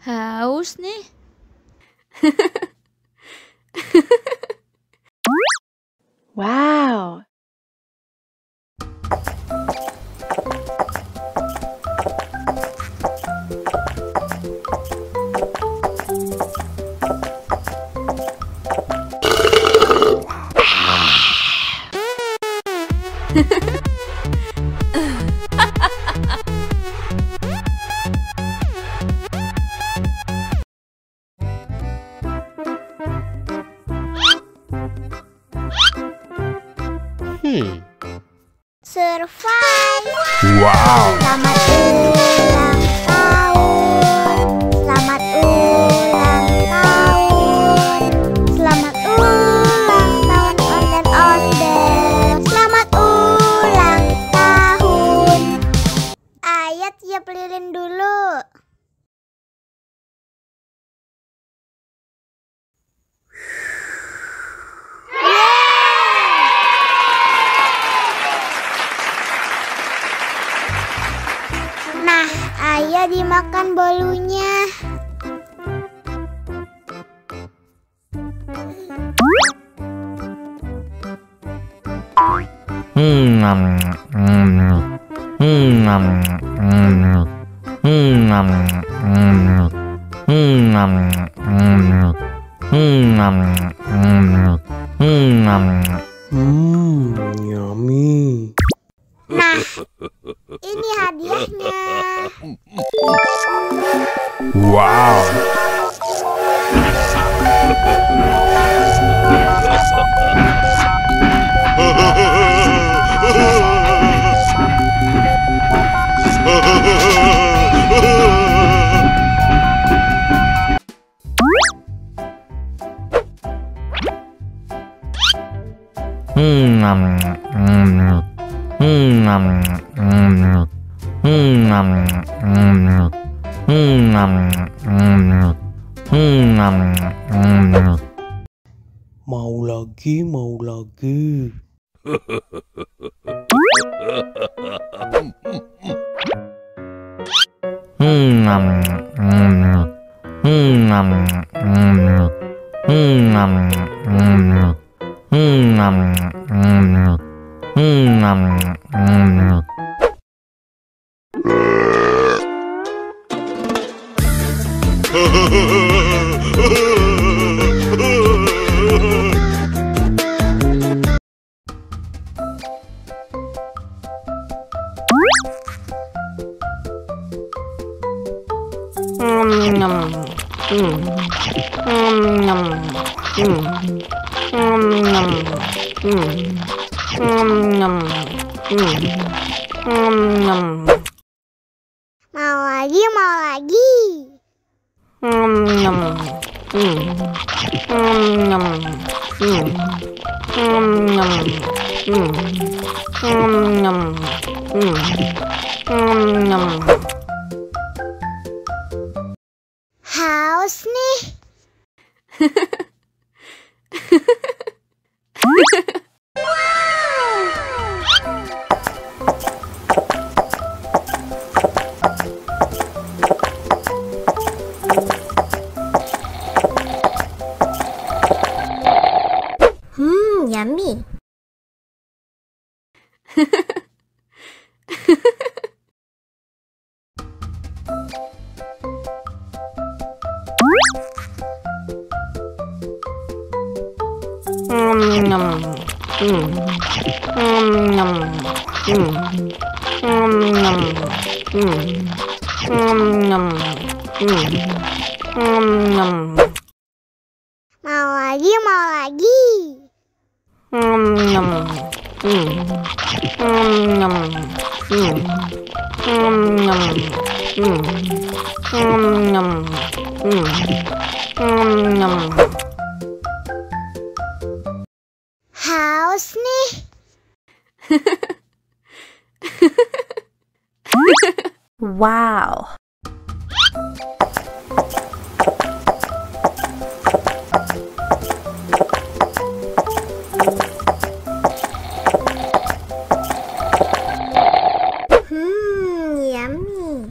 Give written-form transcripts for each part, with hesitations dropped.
Haus nih. Wow. Survive. Wow. Selamat ulang tahun. Selamat ulang tahun. Selamat ulang tahun onde-onde. Selamat ulang tahun. Ayat tiup lilin dulu. Nah, ayo dimakan bolunya. Yummy. Nah, ini hadiahnya. Wow. Mau lagi, mau lagi. Mau lagi, mau lagi. Haus nih. Yummy. Mau lagi, mau lagi. Haus nih. Wow. Yummy.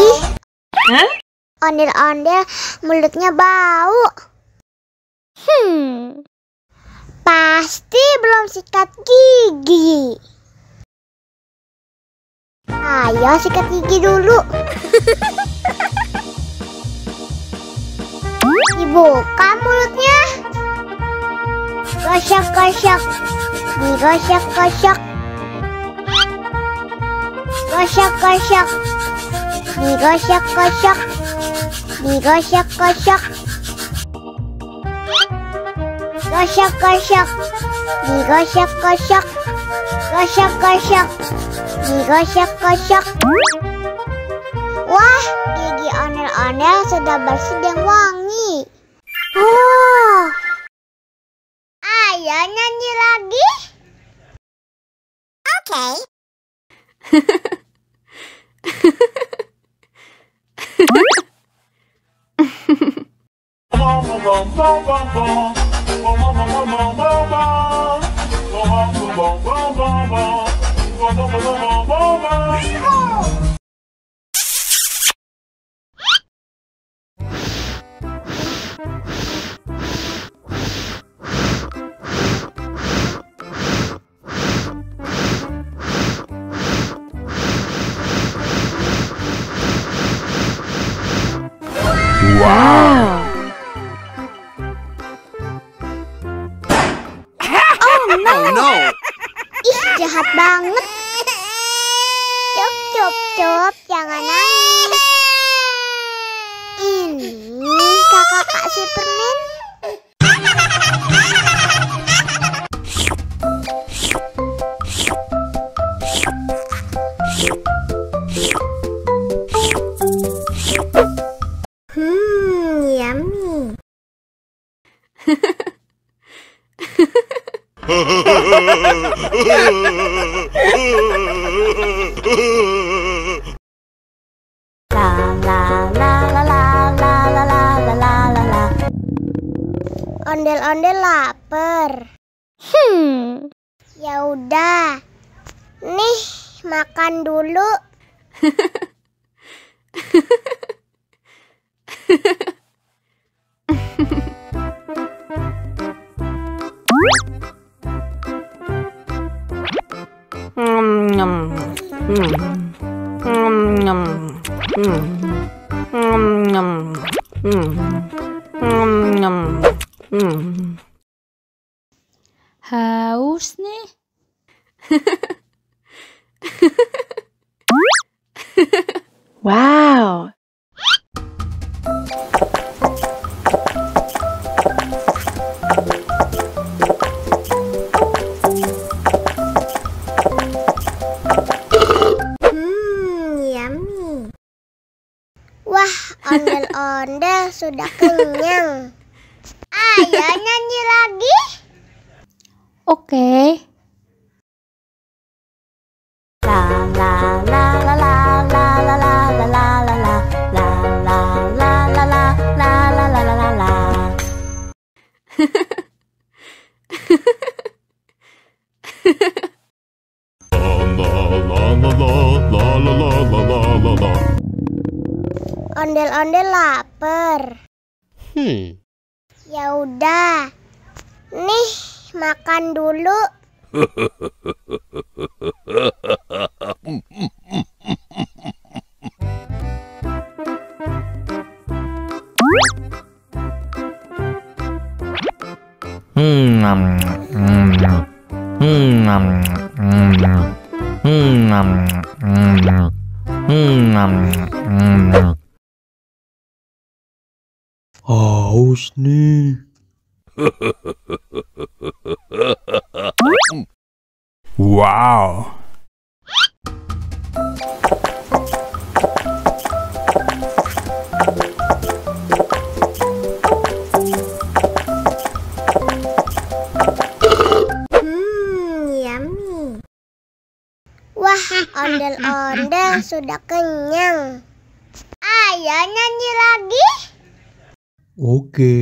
Ih, ondel-ondel mulutnya bau. Pasti belum sikat gigi. Ayo sikat gigi dulu. Dibuka mulutnya. Gosok-gosok. Digosok-gosok. Gosok-gosok. Digosok-gosok. Digosok-gosok. Gosok-gosok. Digosok-gosok. Gosok-gosok. Digosok-gosok. Wah, gigi ondel-ondel sudah bersih dan wangi. Oh, ayo nyanyi lagi. Oke. Wow. Oh no. Ih, jahat banget. Cup, cup, cup, jangan nangis. Ini kakak kasih permen. Yummy. Ondel-ondel lapar. Ya udah. Nih, makan dulu. Haus nih. Wow. Yummy. Wah, ondel-ondel sudah kenyang. Ayo nyanyi lagi. Oke. Ondel-ondel lapar. Ya udah. Nih, makan dulu. Haus nih. Wow. ondel-ondel sudah kenyang. Ayo nyanyi lagi. Oke.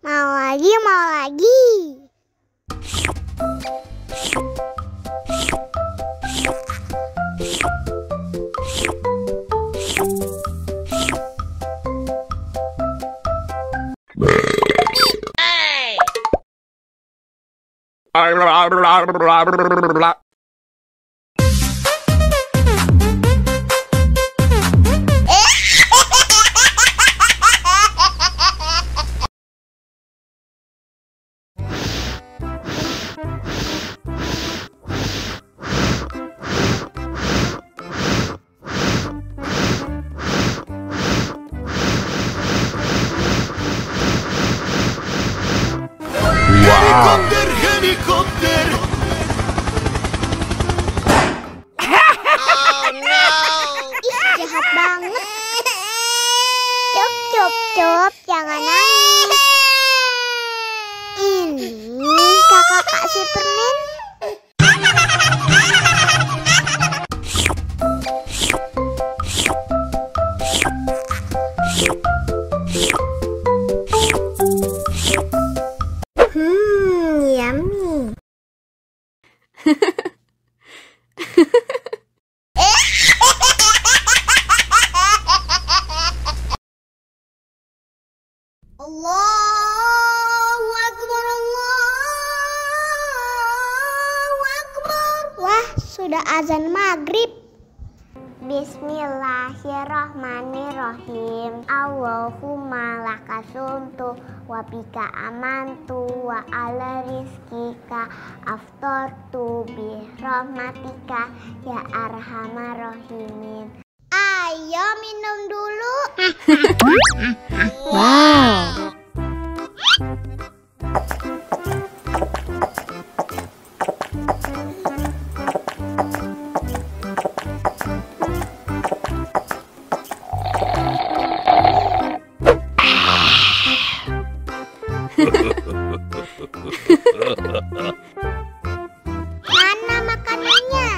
Mau lagi, mau lagi. Helikopter. Ih, jahat banget. Cup, jangan nangis. Ini kakak Kak Superman. Yummy. Allahu Akbar, Allahu Akbar. Wah, sudah azan maghrib. Bismillahirrahmanirrahim. Allahumma lakasumtu wa bika amantu wa ala rizkika aftortu bi rahmatika ya arhamar rahimin. Ayo minum dulu. Wow. Mana makanannya?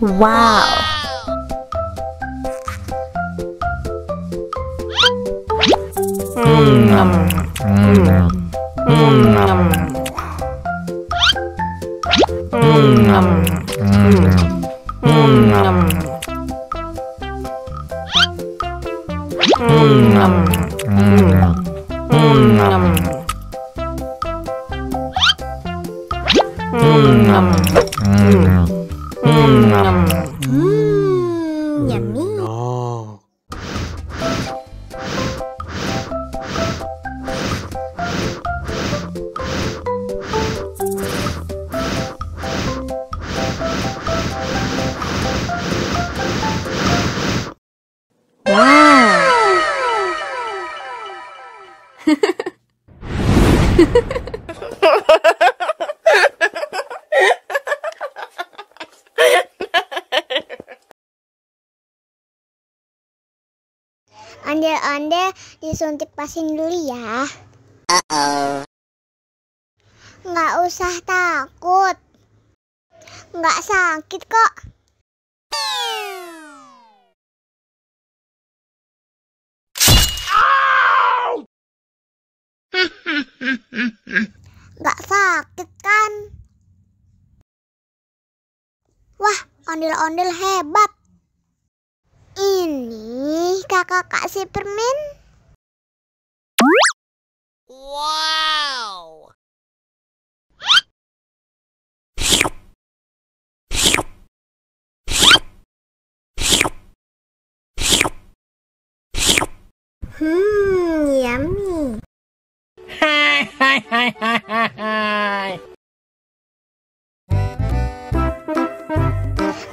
Wow. Yummy. Nah. Ondel-ondel disuntik vaksin dulu ya. Nggak usah takut. Nggak sakit kok. Nggak sakit kan? Wah, ondel-ondel hebat. Ini kakak Kak Superman. Wow.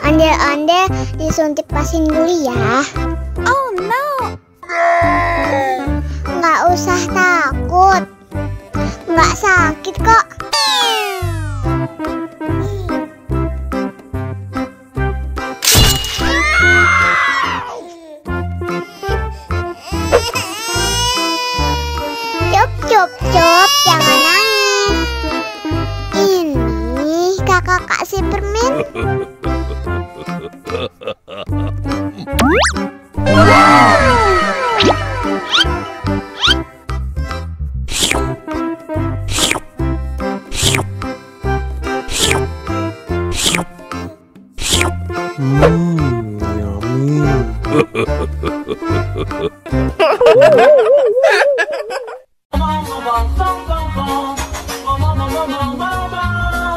Ondel-ondel disuntik vaksin dulu ya. Oh no. Nggak usah takut. Nggak sakit kok. Cup, jangan nangis. Ini kakak kasih permen.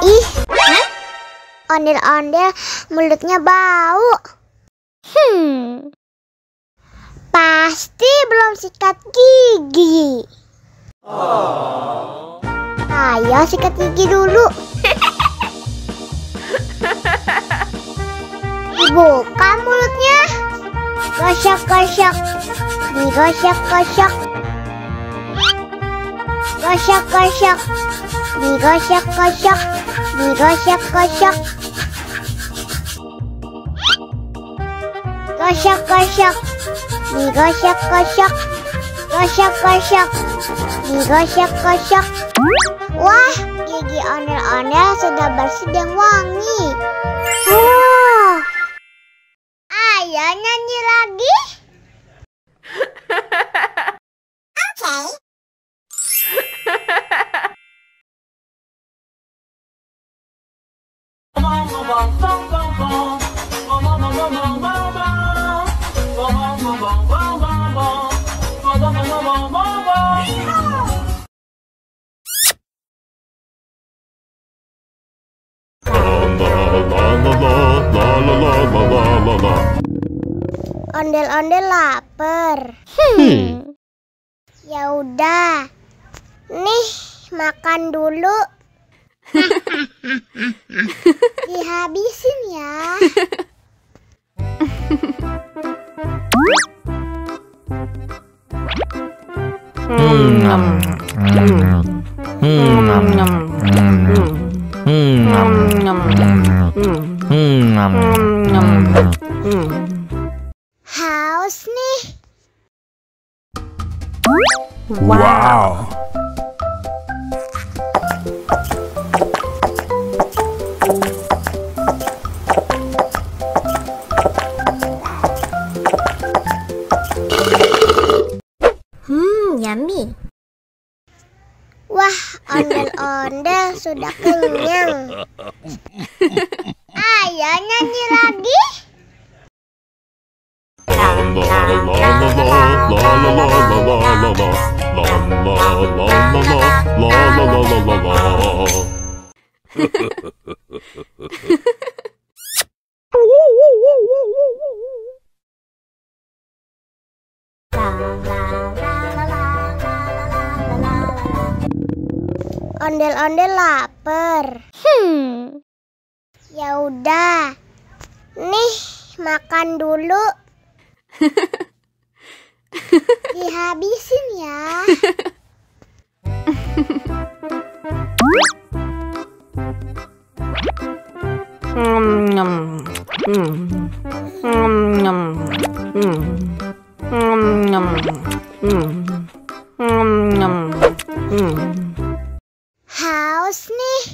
Ih, ondel-ondel mulutnya bau. Pasti belum sikat gigi. Ayo sikat gigi dulu. Dibuka mulutnya. Gosok-gosok. Digosok-gosok. Gosok-gosok. Digosok-gosok. Digosok-gosok. Gosok-gosok. Digosok-gosok. Gosok-gosok. Digosok-gosok. Wah, gigi ondel-ondel sudah bersih dan wangi. Oh. Ayo nyanyi lagi. Oke. Ondel-ondel lapar. Ya udah. Nih, makan dulu. Dihabisin ya. Haus nih. Wow. Yummy. Wah, ondel-ondel sudah kenyang. Ayo nyanyi lagi. Ondel-ondel lapar. Ya udah. Nih, makan dulu. Dihabisin ya. Haus nih.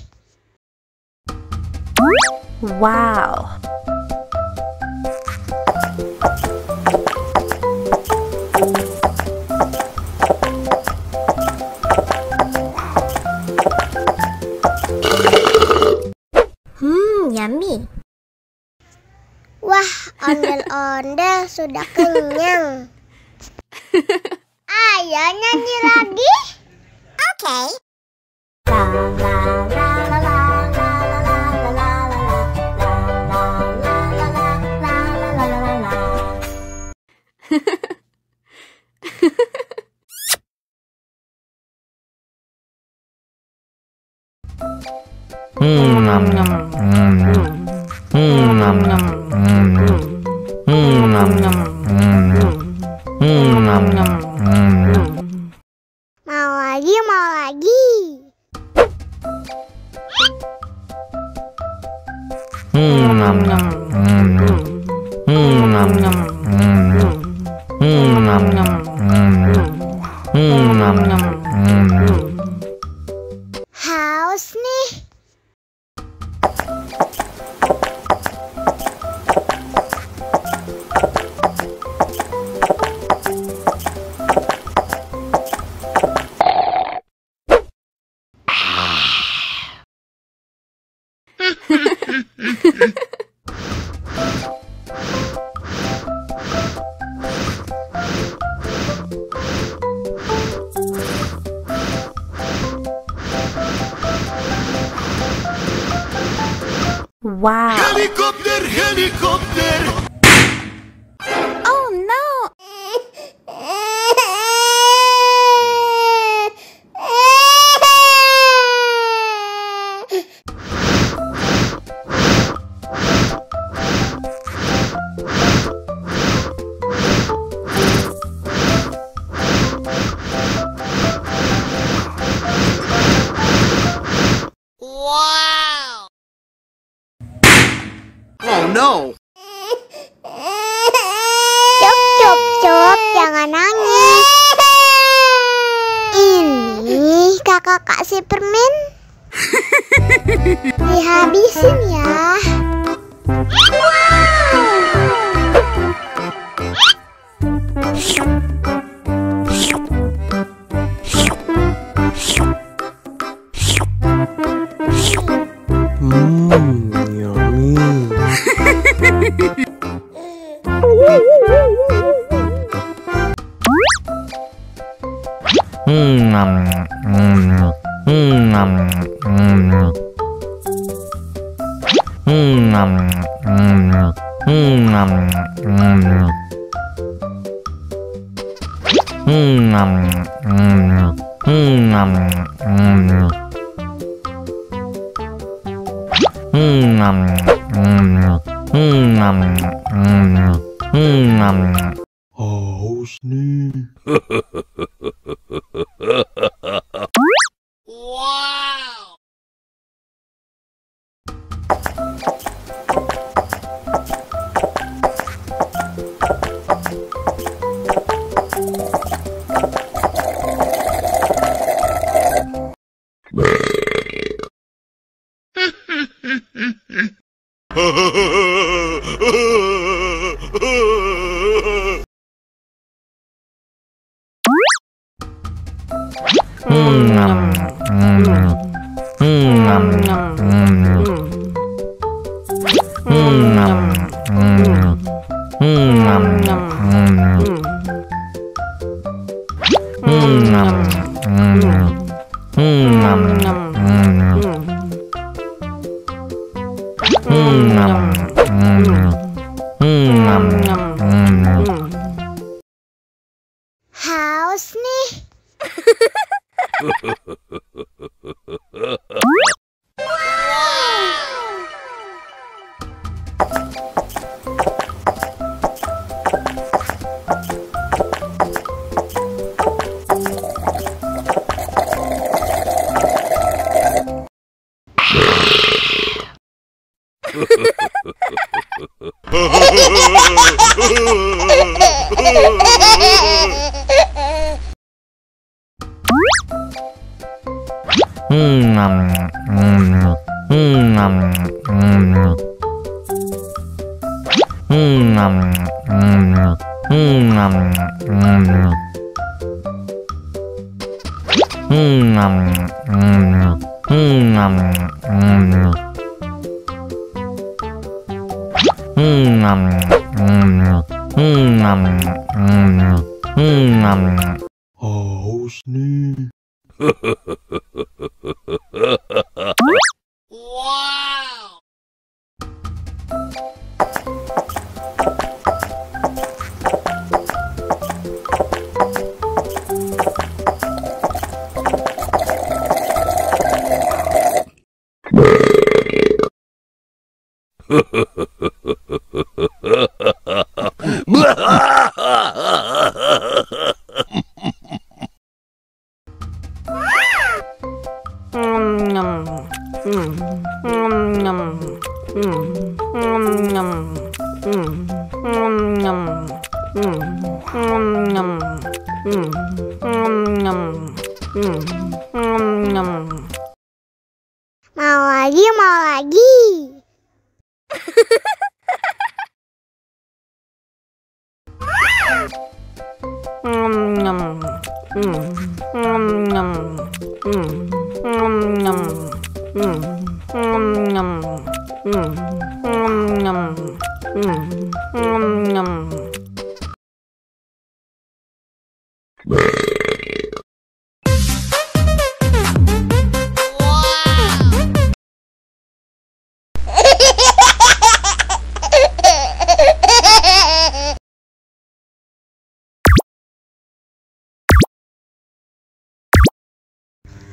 Wow. Yummy. Wah, ondel-ondel sudah kenyang. Ayo nyanyi lagi. Oke. Mau lagi, mau lagi. Haus nih. Wow. Helikopter, helikopter. Oh no. Oh no. Cup, jangan nangis. Ini kakak kasih permen. Dihabisin ya. Yummy. Haus nih. Haus nih. Haus nih. Wow. Mau lagi, mau lagi.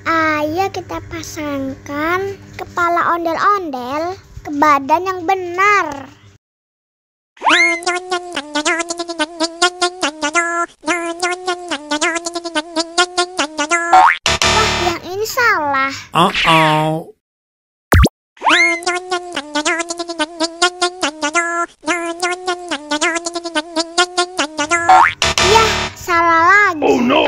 Ayo kita pasangkan kepala ondel-ondel ke badan yang benar. Wah, yang ini salah. Uh-oh. Yah, salah lagi. Oh no.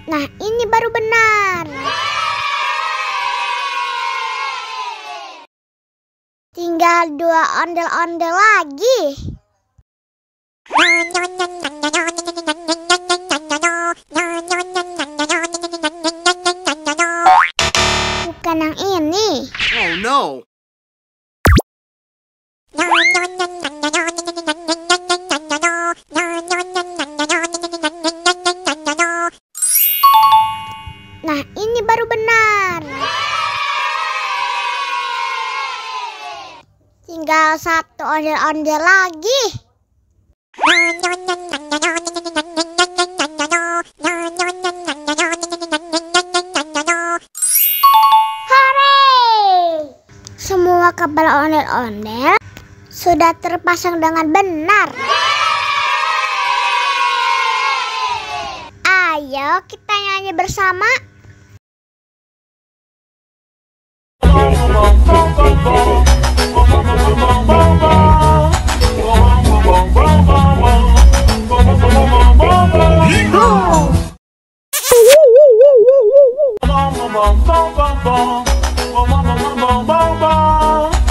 Nah, ini baru benar. Tinggal 2 ondel-ondel lagi. Bukan yang ini. Oh no! Nah, ini baru benar. Tinggal 1 ondel-ondel lagi. Hore! Semua kepala ondel-ondel sudah terpasang dengan benar. Ayo kita nyanyi bersama.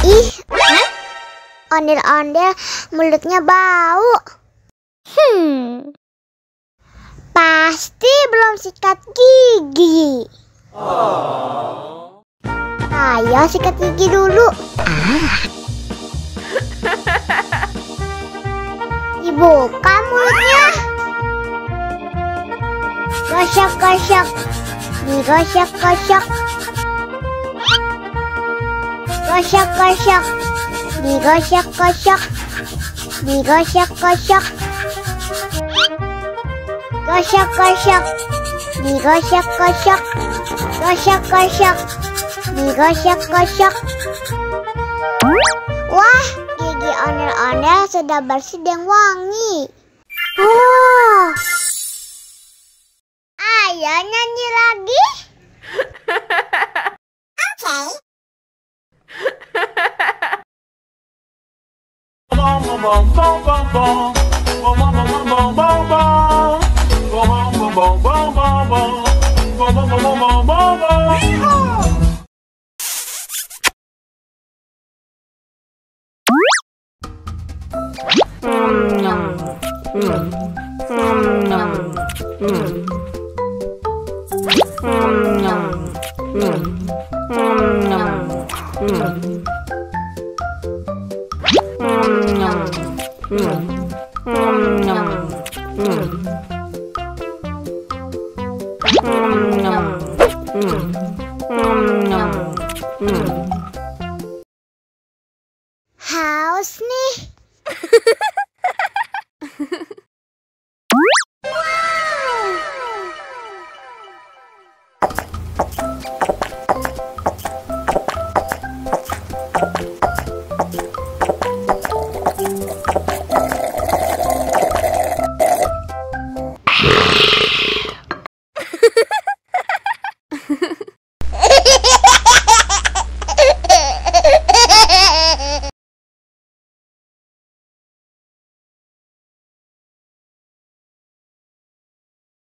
Ih, ondel-ondel mulutnya bau. Pasti belum sikat gigi. Ayo sikat gigi dulu. Dibuka mulutnya. Gosok-gosok. Digosok-gosok. Gosok-gosok. Digosok-gosok. Digosok-gosok. Gosok-gosok. Digosok-gosok. Gosok-gosok. Digosok-gosok. Wah, gigi ondel-ondel sudah bersih dan wangi. Oh. Ayo nyanyi lagi. Oke.